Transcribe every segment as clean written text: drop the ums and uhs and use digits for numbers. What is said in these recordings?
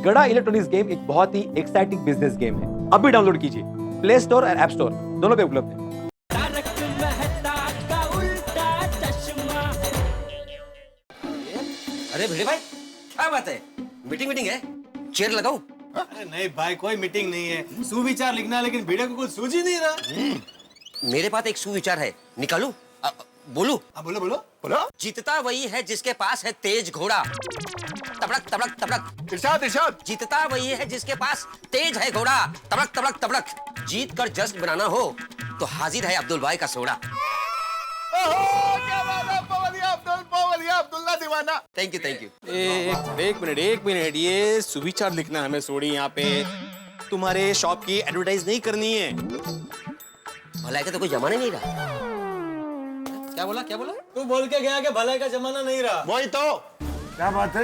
गड़ा electronics game एक बहुत ही एक्साइटिंग बिजनेस गेम है। अभी डाउनलोड कीजिए, प्ले स्टोर और ऐप स्टोर दोनों पे उपलब्ध है। अरे भिड़े भाई, क्या बात है? मीटिंग है? चेयर लगाओ। अरे नहीं भाई, कोई मीटिंग नहीं है। सुविचार लिखना है, लेकिन भिड़े को कुछ सूझ ही नहीं रहा। मेरे पास एक सुविचार है, निकालू? बोलू? बोलो बोलो बोलो। जीतता वही है जिसके पास है तेज घोड़ा। तबड़क तबड़क तबड़क। इरशाद इरशाद। जीतता वही है जिसके पास तेज है घोड़ा। तबड़क तबड़क तबड़क। जीत कर जश्न बनाना हो तो हाजिर है अब्दुल भाई का सोडा। क्या बात है, अब्दुल्ला दीवाना। Thank you. एक मिनट, ये सुविचार लिखना हमें सोड़ी यहाँ पे। तुम्हारे शॉप की एडवर्टाइज नहीं करनी है। भलाई का तो कोई जमाना नहीं रहा। क्या बोला? तू बोल के गया कि भलाई का जमाना नहीं रहा। वही तो। क्या बात है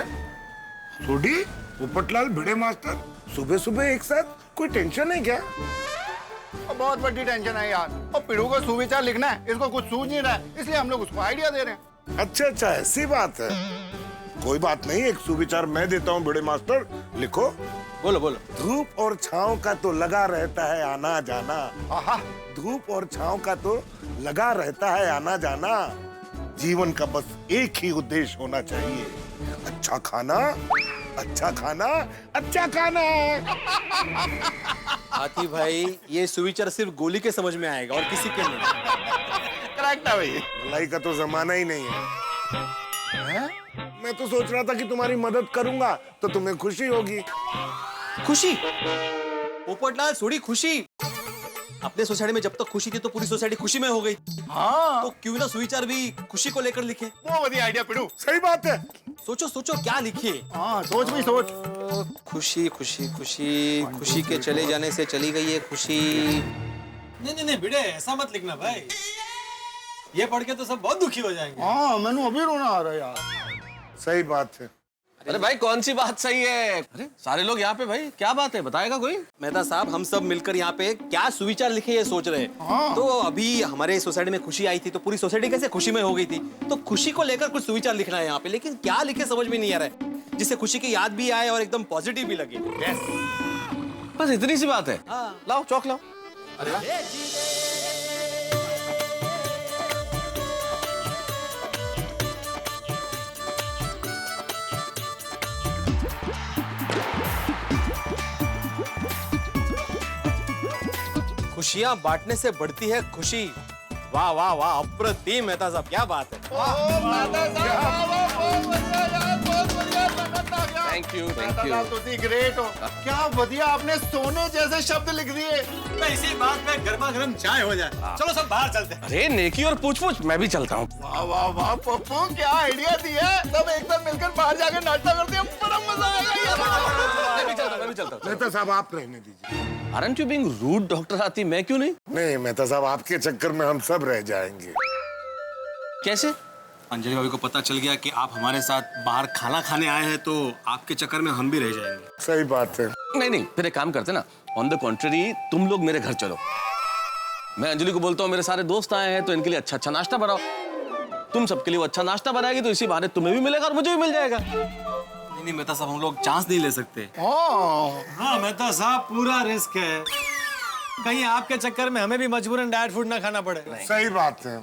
सोडी, पोपटलाल, भिड़े मास्टर सुबह सुबह एक साथ, कोई टेंशन है क्या? बहुत बड़ी टेंशन है यार। और पिड़ू को सुविचार लिखना है, इसको कुछ सूझ नहीं रहा है, इसलिए हम लोग उसको आइडिया दे रहे हैं। अच्छा, ऐसी बात है। कोई बात नहीं, एक सुविचार मैं देता हूँ भिड़े मास्टर, लिखो। बोलो। धूप और छांव का तो लगा रहता है आना जाना। आहा, धूप और छांव का तो लगा रहता है आना जाना। जीवन का बस एक ही उद्देश्य होना चाहिए, अच्छा खाना, अच्छा खाना, अच्छा खाना। हाथी भाई, ये सुविचार सिर्फ गोली के समझ में आएगा और किसी के नहीं। करेक्ट है भाई। भलाई का तो जमाना ही नहीं है। मैं तो सोच रहा था कि तुम्हारी मदद करूंगा तो तुम्हें खुशी होगी। खुशी? पोपटलाल, सोड़ी खुशी? अपने सोसाइटी में जब तक खुशी थी तो पूरी सोसाइटी खुशी में हो गई। हाँ, तो क्यों ना सुविचार भी खुशी को लेकर लिखे? वो बढ़िया आइडिया पिड़ू। सही बात है। सोचो क्या लिखे? हाँ, सोच भी सोच। खुशी के चले जाने से चली गई है खुशी। नहीं भिड़े, ऐसा मत लिखना भाई। ये पढ़ के तो सब बहुत दुखी हो जाएंगे। हाँ, मैंने अभी रोना आ रहा है यार। सही बात है। अरे भाई, कौन सी बात सही है? अरे सारे लोग यहाँ पे, भाई क्या बात है, बताएगा कोई? मेहता साहब, हम सब मिलकर यहाँ पे क्या सुविचार लिखे ये सोच रहे हैं। हाँ। तो अभी हमारे सोसाइटी में खुशी आई थी तो पूरी सोसाइटी कैसे खुशी में हो गई थी। तो खुशी को लेकर कुछ सुविचार लिखना है यहाँ पे, लेकिन क्या लिखे समझ में नहीं आ रहा है, जिससे खुशी की याद भी आए और एकदम पॉजिटिव भी लगे। बस इतनी सी बात है। हाँ। लाओ चौक लाओ। खुशियाँ बांटने से बढ़ती है खुशी। वाह वाह वाह, अप्रतिम मेहता साहब, क्या बात है। Thank you. ग्रेट हो। क्या बढ़िया, आपने सोने जैसे शब्द लिख दिए। तो इसी बात पे गर्मा गर्म चाय हो जाए। चलो सब बाहर चलते हैं। अरे नेकी और पूछ मैं भी चलता हूँ। वाह वाह वाह पप्पू, क्या आइडिया दिया। सब एकदम मिलकर बाहर जाकर नाश्ता करते हैं, बड़ा मजा आएगा। मैं भी चलता हूँ। मेहता साहब, आप रहने दीजिए। Aren't you being rude, doctor हाथी? मैं क्यों नहीं? नहीं मेहता साहब, आपके चक्कर में हम सब रह जाएंगे। कैसे? अंजलि भाभी को पता चल गया कि आप हमारे साथ बाहर खाना खाने आए हैं, तो आपके चक्कर में हम भी रह जाएंगे। सही बात है। नहीं, फिर एक काम करते ना, ऑन द कॉन्ट्ररी तुम लोग मेरे घर चलो। मैं अंजलि को बोलता हूँ मेरे सारे दोस्त आए हैं तो इनके लिए अच्छा नाश्ता बनाओ। तुम सबके लिए वो अच्छा नाश्ता बनाएगी तो इसी बहाने तुम्हें भी मिलेगा और मुझे भी मिल जाएगा। नहीं मेहता साहब, हम लोग चांस नहीं ले सकते। हाँ मेहता साहब, पूरा रिस्क है। कहीं आपके चक्कर में हमें भी मजबूरन डाइट फूड ना खाना पड़े। सही बात है।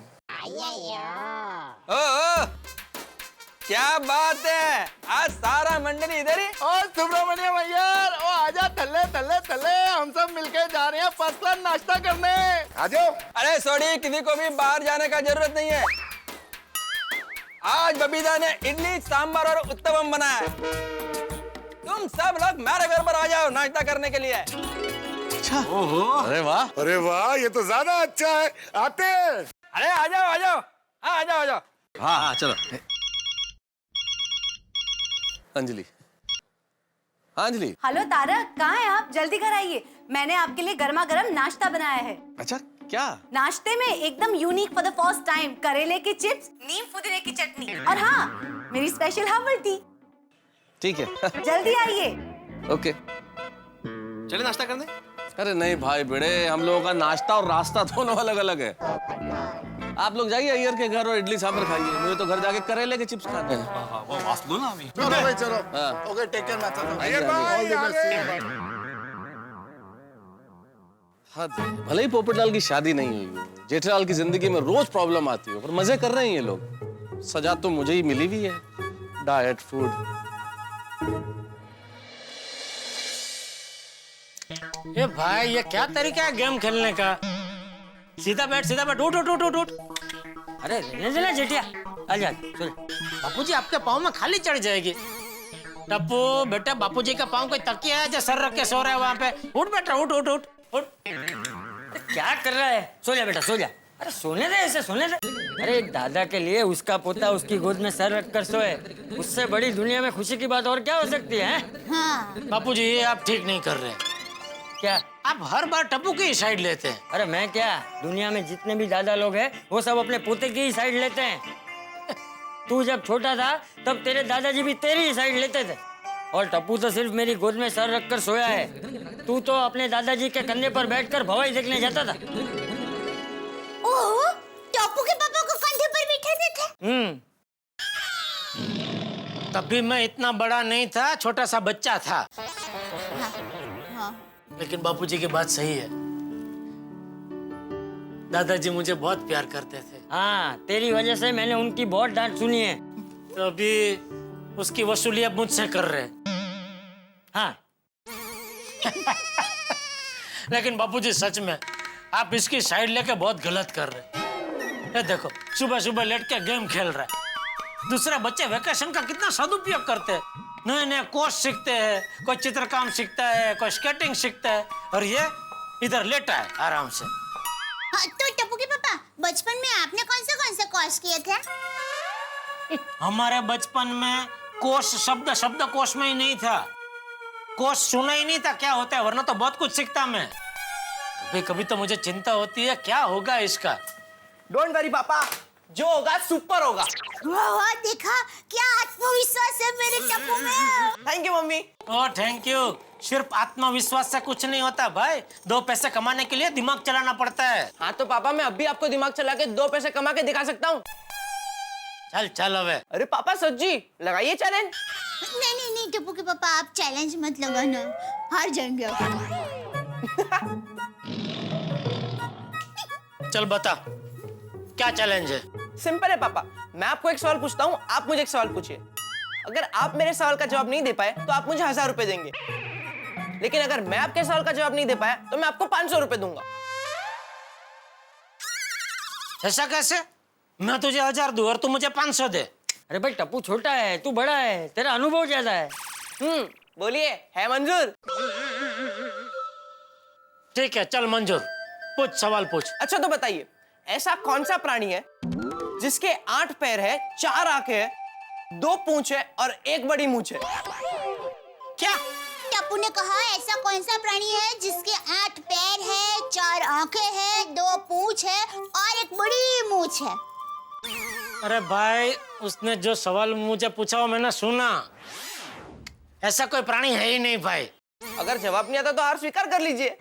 ओ, क्या बात है, आज सारा मंडली इधर ही। और सुब्रमण्यम अय्यर, ओ आजा, थल्ले थल्ले थल्ले, हम सब मिलके जा रहे हैं फर्स्ट क्लास नाश्ता करने। आ जाओ। अरे सोडी, किसी को भी बाहर जाने का जरूरत नहीं है। आज बबीता ने इडली सांभर और उत्तपम बनाया है। तुम सब लोग मेरे घर पर आ जाओ नाश्ता करने के लिए। अरे वाह। अरे वाह, ये तो ज्यादा अच्छा है। आते हैं। अरे आ जाओ। हाँ आ जाओ। हाँ चलो। अंजलि। हाँ अंजलि। हेलो तारक, कहाँ हैं आप? जल्दी घर आइए, मैंने आपके लिए गर्मा गर्म नाश्ता बनाया है। अच्छा, क्या? नाश्ते में एकदम unique for the first time करेले के चिप्स, नीम पुदीने की चटनी और हाँ, मेरी स्पेशल हर्बल टी। ठीक है। जल्दी आइए। ओके। चले नाश्ता करने। अरे नहीं भाई भिड़े, हम लोगों का नाश्ता और रास्ता दोनों अलग अलग है। आप लोग जाइए अय्यर के घर और इडली सांभर खाइए, मुझे तो घर जाके करेले के चिप्स खाने हैं। वो वास्तु ना अभी। चलो भाई चलो हाँ। Okay take care match Iyer भाई, हाँ, भले ही पोपटलाल की शादी नहीं हुई हो, जेठालाल की जिंदगी में रोज प्रॉब्लम आती हो, पर मजे कर रहे हैं ये लोग। सजा तो मुझे ही मिली भी है, डाइट फूड। ये भाई ये क्या तरीका है गेम खेलने का? सीधा बैठ उठ उठ उठ उठ उठ। अरे रहने देना जेठिया, आजा सुन। बापूजी आपके पाँव में खाली चढ़ जाएगी। टप्पू बेटा, बापूजी का पाँव कोई तकिया है जो सर रख के सो रहा है वहाँ पे? उठ बेटा उठ उठ उठ उठ। क्या कर रहा है? सो जा बेटा सो जा। अरे सोने दे, ऐसे सोने दे। अरे एक दादा के लिए उसका पोता उसकी गोद में सर रख कर सोए, उससे बड़ी दुनिया में खुशी की बात और क्या हो सकती है? हाँ। बापूजी ये आप ठीक नहीं कर रहे। क्या आप हर बार टप्पू की ही साइड लेते हैं? अरे मैं क्या, दुनिया में जितने भी दादा लोग हैं वो सब अपने पोते की ही साइड लेते हैं। तू जब छोटा था तब तेरे दादाजी भी तेरी ही साइड लेते थे, और टप्पू तो सिर्फ मेरी गोद में सर रखकर सोया है। तू तो अपने दादाजी के कंधे पर बैठकर भवाई देखने जाता था। ओह, टप्पू के पापा को कंधे पर बिठाते थे। तब भी मैं इतना बड़ा नहीं था, छोटा सा बच्चा था। लेकिन बापूजी की बात सही है, दादाजी मुझे बहुत प्यार करते थे। हाँ, तेरी वजह से मैंने उनकी बहुत डांट सुनी है, तो अभी उसकी वसूली अब मुझसे कर रहे हैं। हाँ। लेकिन बापूजी सच में आप इसकी साइड लेके बहुत गलत कर रहे हैं। ये देखो सुबह सुबह लेट के गेम खेल रहा है। दूसरे बच्चे वेकेशन का कितना सदुपयोग करते हैं, नए नए कोर्स सीखते हैं, कोई चित्रकाम सीखता है, कोई स्केटिंग सीखता है, और ये इधर लेटा है आराम से। हाँ, तो टप्पू के पापा बचपन में आपने कौन से कोर्स किए थे? हमारे बचपन में कोर्स शब्द कोश में ही नहीं था। कोर्स सुना ही नहीं था क्या होता है, वरना तो बहुत कुछ सीखता मैं। कभी कभी तो मुझे चिंता होती है क्या होगा इसका। डोंट वरी पापा, जो होगा सुपर होगा। वाह, देखा क्या आत्मविश्वास है मेरे टप्पू में। Thank you mummy. Oh thank you. सिर्फ आत्मविश्वास से कुछ नहीं होता भाई, 2 पैसे कमाने के लिए दिमाग चलाना पड़ता है। हाँ तो पापा मैं अभी आपको दिमाग चला के 2 पैसे कमा के दिखा सकता हूँ। चल चल अबे। अरे पापा सच्ची लगाइए चैलेंज। नहीं टप्पू के पापा, आप चैलेंज मत लगाना, हार जाएंगे आप। चल बता क्या चैलेंज है? सिंपल है पापा, मैं आपको एक सवाल पूछता हूँ, आप मुझे एक सवाल पूछिए। अगर आप मेरे सवाल का जवाब नहीं दे पाए तो आप मुझे 1000 रुपए देंगे, लेकिन अगर मैं आपके सवाल का जवाब नहीं दे पाया तो मैं आपको 500 रुपए दूंगा। ऐसा कैसे? मैं तुझे 1000 दूं और तू मुझे 500 दे। अरे भाई टप्पू छोटा है, तू बड़ा है, तेरा अनुभव ज्यादा है। बोलिए, है मंजूर? ठीक है चल मंजूर, पूछ सवाल पूछ। अच्छा तो बताइए, ऐसा कौन सा प्राणी है जिसके 8 पैर है, 4 आंखें है, 2 पूंछ है और 1 बड़ी मूंछ है? क्या? टप्पू ने कहा ऐसा कौन सा प्राणी है जिसके 8 पैर है, 4 आंखें हैं, 2 पूंछ है और 1 बड़ी मूंछ है। अरे भाई उसने जो सवाल मुझे पूछा वो मैंने सुना। ऐसा कोई प्राणी है ही नहीं भाई। अगर जवाब नहीं आता तो हार स्वीकार कर लीजिए।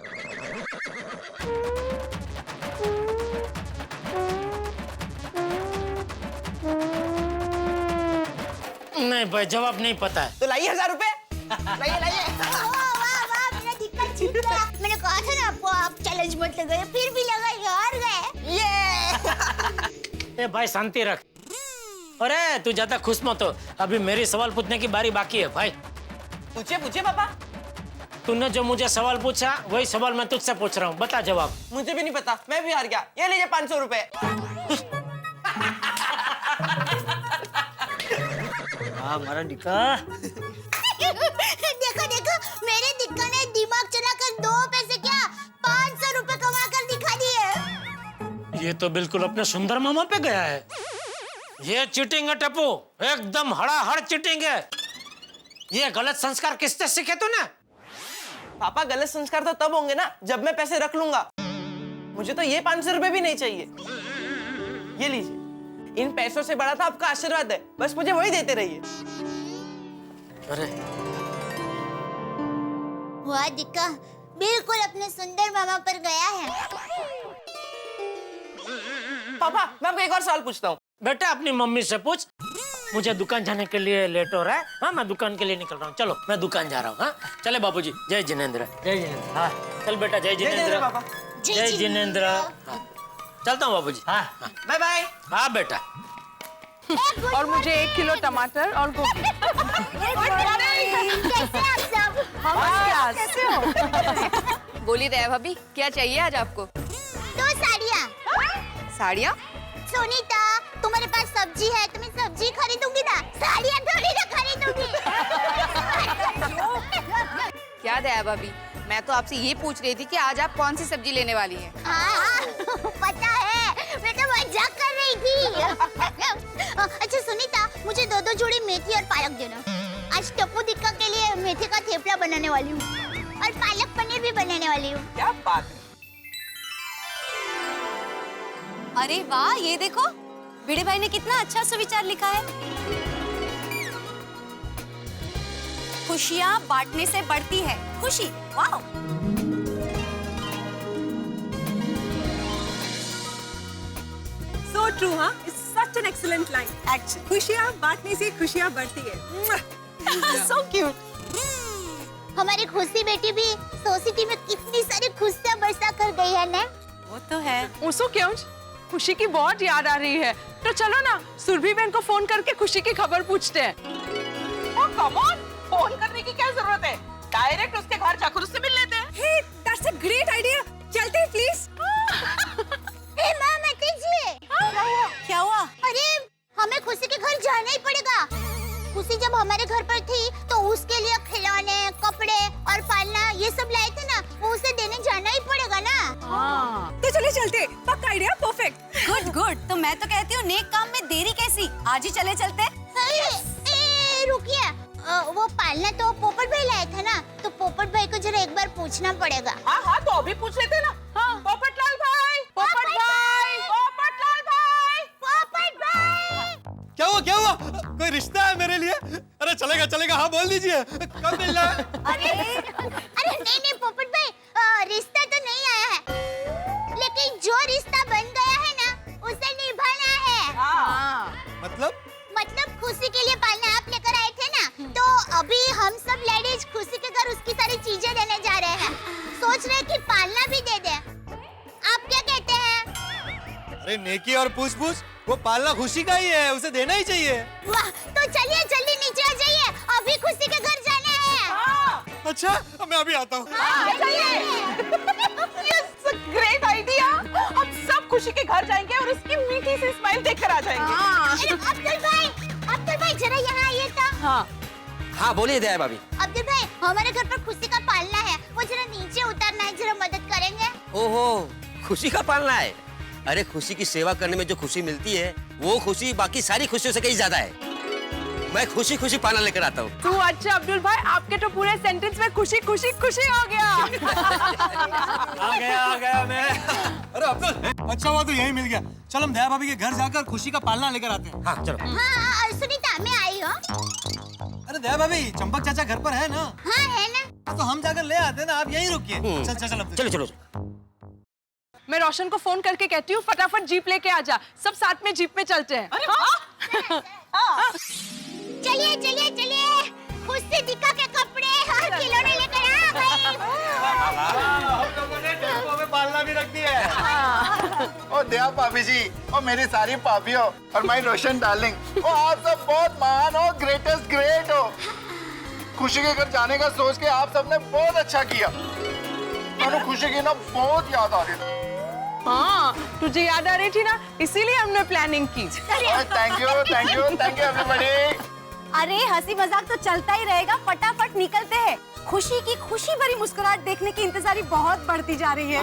नहीं भाई जवाब नहीं पता है। तो लाइए 1000 रुपए। लाइए लाइए। वाह, मेरा दिक्कत जीत गया। मैंने कहा था ना आपको, आप चैलेंज मत लगाइए, फिर भी लगाए, हार गए। ए भाई शांति रख। अरे तू ज्यादा खुश मत हो, अभी मेरी सवाल पूछने की बारी बाकी है भाई। पूछिए पूछिए पापा। तूने जो मुझे सवाल पूछा वही सवाल मैं तुझसे पूछ रहा हूँ, बता जवाब। मुझे भी नहीं पता, मैं भी हार गया। ये लीजिए 500 रुपए। हमारा डिक्का। देखो मेरे दिक्का ने दिमाग चलाकर 2 पैसे क्या 500 रुपए कमा कर दिखा दिए। ये तो बिल्कुल अपने सुंदर मामा पे गया है। ये चीटिंग है टप्पू, एकदम हड़ाहड़ चीटिंग है। ये गलत संस्कार किससे सीखे तूने? पापा गलत संस्कार तो तब होंगे ना जब मैं पैसे रख लूंगा। मुझे तो ये 500 रुपए भी नहीं चाहिए। ये लीजिए, इन पैसों से बड़ा तो आपका आशीर्वाद है, बस मुझे वही देते रहिए। अरे वाह, दिक्का बिल्कुल अपने सुंदर मामा पर गया है। पापा मैं आपको एक और सवाल पूछता हूँ। बेटा अपनी मम्मी से पूछ। मुझे दुकान जाने के लिए लेट हो रहा है। हाँ मैं दुकान के लिए निकल रहा हूँ। चलो मैं दुकान जा रहा हूँ। हाँ चले बाबूजी। जय जिनेंद्र। जय जिनेंद्र। हाँ चल बेटा जय जिनेंद्र। पापा। जय जिनेंद्र। हाँ चलता हूँ बाबूजी। हाँ बाय बाय। हाँ बेटा। और मुझे 1 किलो टमाटर और गोभी। कैसे हो? बोली दया भाभी क्या चाहिए आज आपको? 2 साड़ियाँ। साड़ियाँ? सुनीता तुम्हारे पास सब्जी है, तुम्हें सब्जी खरीदूंगी ना, साड़ियाँ थोड़ी ना खरीदूंगी। क्या दया भाभी, मैं तो आपसे ये पूछ रही थी कि आज आप कौन सी सब्जी लेने वाली हैं? हाँ, पता है, मैं तो मजाक कर रही थी। अच्छा सुनीता, मुझे 2 जोड़ी मेथी और पालक देना। आज टप्पू दिक्का के लिए मेथी का थेपला बनाने वाली हूँ और पालक पनीर भी बनाने वाली हूँ। क्या बात है। अरे वाह, ये देखो भिड़े भाई ने कितना अच्छा सुविचार लिखा है। खुशियाँ बांटने से बढ़ती है खुशी। वाह। So true, huh? It's such an excellent line. Actually, खुशियाँ बांटने से खुशियाँ बढ़ती है। So cute. हमारी खुशी बेटी भी सोसाइटी में कितनी सारी खुशियाँ बरसा कर गई है ना? वो तो है। उसको क्यों? खुशी की बहुत याद आ रही है। तो चलो ना, सुरभि बहन को फोन करके खुशी की खबर पूछते हैं। Oh, come on, फोन करने की क्या जरूरत है? डायरेक्ट उसके घर जाकर उससे मिल लेते हैं। Hey, that's a great idea. चलते हैं प्लीज। हे माँ जी। क्या हुआ? अरे हमें खुशी के घर जाना ही पड़ेगा। खुशी जब हमारे घर पर थी तो उसके लिए खिलौने, कपड़े और पालना ये सब लाए थे ना, वो उसे देने जाना ही पड़ेगा ना। तो चले चलते। पक्का आइडिया, परफेक्ट। Good good. तो मैं तो कहती हूँ नेक काम में देरी कैसी, आज ही चले चलते। रुकिए, वो पालना तो पोपट भाई लाए थे ना, तो पोपट भाई को जरा एक बार पूछना पड़ेगा। हाँ हाँ तो अभी पूछ लेते ना। हाँ। पोपटलाल भाई, पोपट भाई, पोपटलाल भाई, पोपट भाई। क्या हुआ? कोई रिश्ता है मेरे लिए? अरे चलेगा, हाँ बोल दीजिए। कब मिलना है? अरे नहीं पोपट भाई, रिश्ता तो नहीं आया है, लेकिन जो रिश्ता बन गया है ना उसे निभाना है। मतलब खुशी के लिए पालना आप लेकर आए थे ना, तो अभी हम सब लेडीज खुशी के घर उसकी सारी चीजें देने जा रहे हैं। सोच रहे कि पालना भी दे दे। आप क्या कहते हैं? अरे नेकी और पूछ वो पालना खुशी का ही है, उसे देना ही चाहिए। वाह, तो चलिए जल्दी नीचे आ जाइए, अभी खुशी के घर जाना है। अच्छा, मैं अभी आता हूँ। Great idea. हम सब खुशी के घर जाएंगे और उसकी मीठी सी स्माइल देखकर आ जाएंगे। अब्दुल भाई जरा यहाँ आइए तो। हाँ बोलिए दया भाभी। अब्दुल भाई, हमारे घर पर खुशी का पालना है, वो जरा नीचे उतरना है, जरा मदद करेंगे? ओहो, खुशी का पालना है? अरे खुशी की सेवा करने में जो खुशी मिलती है वो खुशी बाकी सारी खुशियों से कहीं ज्यादा है। मैं खुशी पालना लेकर आता हूँ। तो अच्छा अब्दुल भाई, आपके तो पूरे सेंटेंस में खुशी हो गया। आ गया मैं। अरे अब्दुल, अच्छा हुआ तो यही मिल गया। चल हम दया भाभी के घर जाकर खुशी का पालना लेकर आते हैं। हाँ चलो। हाँ सुनीता, मैं आई हूँ। अरे दया भाभी, चंपक चाचा घर पर है ना? हाँ है ना। तो हम जाकर ले आते हैं ना, आप यहीं रुकिए। चल। चलो। मैं रोशन को फोन करके कहती हूँ फटाफट जीप लेके आ जा, सब साथ में जीप में चलते हैं। चलिए, खुशी दिक्का के कपड़े और खिलौने लेकर आ भाई। हम लोगों ने टेम्पो में पालना भी रख दिया है। और दया भाभी जी और मेरी सारी भाभियों और माई रोशन डार्लिंग, और आप सब बहुत महान हो, ग्रेटेस्ट ग्रेट हो। खुशी के घर जाने का सोच के आप सबने बहुत अच्छा किया। मैंने खुशी की ना बहुत याद आ रही थी। हाँ, तुझे याद आ रही थी ना, इसीलिए हमने प्लानिंग की। Thank you everybody. अरे हंसी मजाक तो चलता ही रहेगा, फटाफट निकलते हैं। खुशी की खुशी भरी मुस्कुराहट देखने की इंतजारी बहुत बढ़ती जा रही है।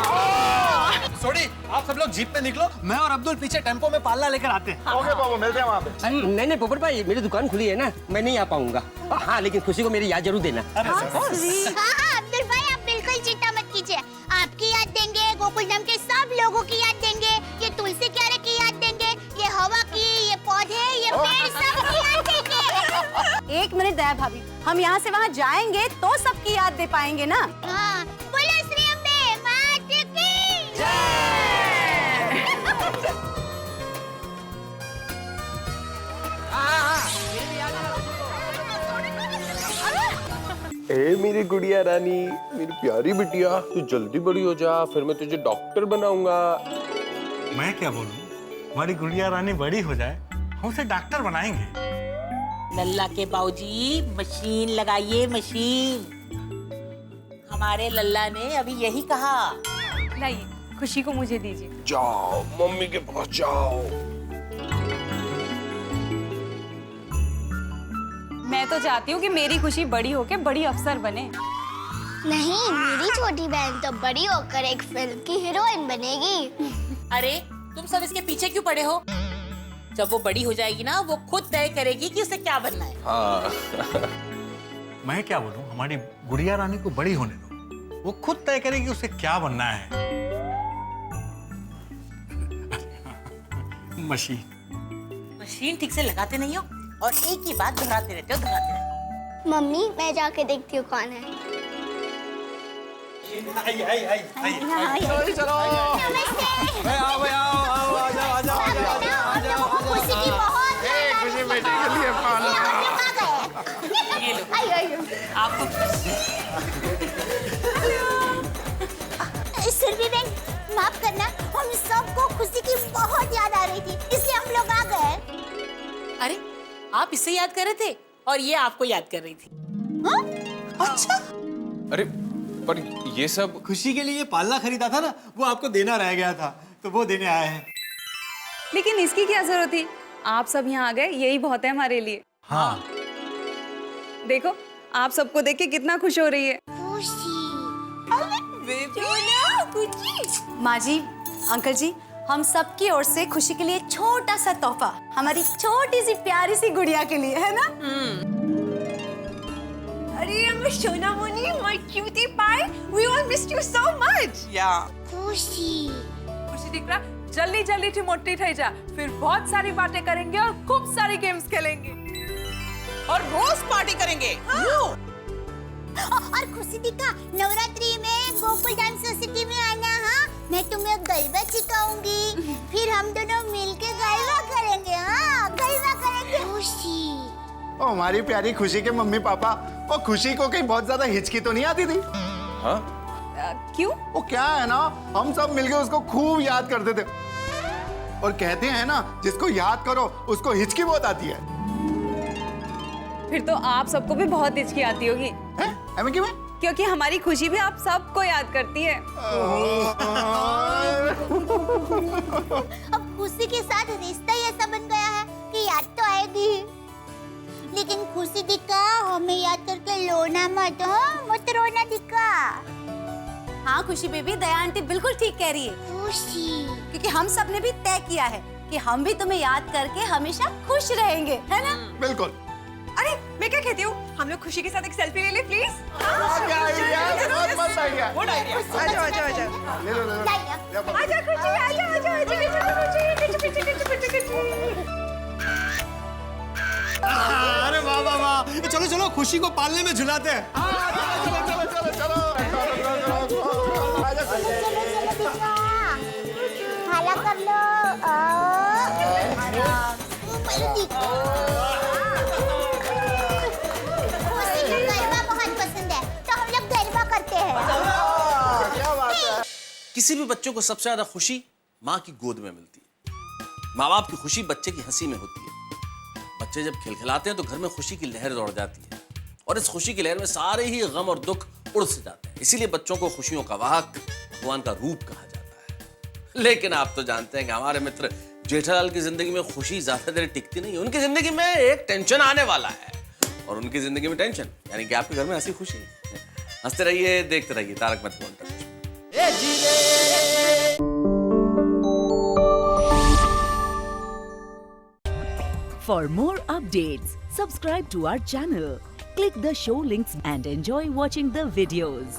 सोडी, आप सब लोग जीप पे निकलो, मैं और अब्दुल पीछे टेम्पो में पालना लेकर आते हैं। ओके बाबू, मिलते हैं वहाँ पे। नहीं पोपट भाई, मेरी दुकान खुली है ना, मैं नहीं आ पाऊंगा। हाँ लेकिन खुशी को मेरी याद जरूर देना। हाँ अब्दुल भाई, आप बिल्कुल चिंता मत कीजिए, आपकी याद देंगे, गोकुलधाम के सब लोगों की याद देंगे, ये तुलसी क्यारे की याद देंगे, ये हवा की, ये पौधे, ये पेड़, सब की याद देंगे। एक मिनट दया भाभी, हम यहाँ से वहाँ जाएंगे तो सबकी याद दे पाएंगे ना। हाँ, बोलो श्री अम्बे मात की जय। ए मेरी गुड़िया रानी, मेरी प्यारी बिटिया, तू जल्दी बड़ी हो जा, फिर मैं तुझे डॉक्टर बनाऊंगा। मैं क्या बोलूं, हमारी गुड़िया रानी बड़ी हो जाए, हम उसे डॉक्टर बनाएंगे। लल्ला के बाबूजी मशीन लगाइए, मशीन। हमारे लल्ला ने अभी यही कहा। लाइए, खुशी को मुझे दीजिए। जाओ मम्मी के पास जाओ। मैं तो चाहती हूँ कि मेरी खुशी बड़ी होके बड़ी अफसर बने। नहीं, मेरी छोटी बहन तो बड़ी होकर एक फिल्म की हीरोइन बनेगी। अरे तुम सब इसके पीछे क्यों पड़े हो? जब वो बड़ी हो जाएगी ना, वो खुद तय करेगी कि उसे क्या बनना है। हाँ। मैं क्या बोलूं, हमारी गुड़िया रानी को बड़ी होने दो, वो खुद तय करेगी उसे क्या बनना है। मशीन ठीक से लगाते नहीं हो और एक ही बात दोहराते रहते हो। मम्मी, मैं जाके देखती हूँ कौन है। चलो खुशी की बहुत खुशी बेटे के लिए पानी। आपको सुरभि बहन, माफ करना, हम सबको खुशी की बहुत याद आ रही थी, इसलिए हम लोग आ गए। अरे आप इससे याद कर रहे थे और ये आपको याद कर रही थी। हाँ? अच्छा। अरे पर ये सब खुशी के लिए पालना खरीदा था ना, वो आपको देना रह गया था, तो वो देने आए हैं। लेकिन इसकी क्या जरूरत थी? आप सब यहाँ आ गए, यही बहुत है हमारे लिए। हाँ। देखो, आप सबको देख के कितना खुश हो रही है। माँ जी, अंकल जी, हम सबकी ओर से खुशी के लिए एक छोटा सा तोहफा हमारी छोटी सी प्यारी सी गुड़िया के लिए, है ना? अरे सोना Moni, my cutie pie, we all missed you so much. खुशी दीकरा, जल्दी जल्दी मोटी થઈ जा, फिर बहुत सारी बातें करेंगे और खूब सारी गेम्स खेलेंगे और रोज पार्टी करेंगे। और खुशी दीका, नवरात्रि में गोकुल डांस सोसाइटी में आना। हाँ, मैं तुम्हें गरबा सिखाऊंगी, फिर हम दोनों मिलके गरबा करेंगे। हाँ, गरबा करेंगे। खुशी, ओ हमारी प्यारी खुशी के मम्मी पापा, वो खुशी को कहीं बहुत ज्यादा हिचकी तो नहीं आती थी? हाँ? क्यों? वो क्या है ना, हम सब मिलके उसको खूब याद करते थे और कहते हैं ना, जिसको याद करो उसको हिचकी बहुत आती है। फिर तो आप सबको भी बहुत हिचकी आती होगी। हमें क्यों? क्योंकि हमारी खुशी भी आप सबको याद करती है। अब खुशी के साथ रिश्ता ही ऐसा बन गया है कि याद तो आएगी ही। लेकिन खुशी दिक्का, हमें याद करके रोना मत। हो मत रोना दिक्का। हाँ खुशी बेबी, दया आंटी बिल्कुल ठीक कह रही है। खुशी, क्योंकि हम सब ने भी तय किया है कि हम भी तुम्हें याद करके हमेशा खुश रहेंगे, है ना? बिल्कुल। अरे मैं क्या कहती हूँ, हम लोग खुशी के साथ एक सेल्फी ले ले प्लीज। Good idea. आजा आजा आजा। ले लो। आजा खुशी, आजा आजा अरे वाह वाह वाह, चलो चलो खुशी को पालने में झुलाते हैं। चलो। हाला कर लो। खुशी को गरबा बहुत पसंद है, तो हम लोग गरबा करते हैं। क्या बात है। किसी भी बच्चों को सबसे ज्यादा खुशी माँ की गोद में मिलती है। माँ बाप की खुशी बच्चे की हंसी में होती है। बच्चे जब खिलखिलाते हैं तो घर में खुशी की लहर दौड़ जाती है और इस खुशी की लहर में सारे ही गम और दुख उड़ से जाते हैं। इसीलिए बच्चों को खुशियों का वाहक, भगवान का रूप कहा जाता है। लेकिन आप तो जानते हैं कि हमारे मित्र जेठालाल की जिंदगी में खुशी ज्यादा देर टिकती नहीं है। उनकी जिंदगी में एक टेंशन आने वाला है और उनकी जिंदगी में टेंशन, यानी कि आपके घर में हंसी खुशी। हंसते रहिए, देखते रहिए तारक मेहता का उल्टा चश्मा। For more updates, subscribe to our channel, click the show links and enjoy watching the videos.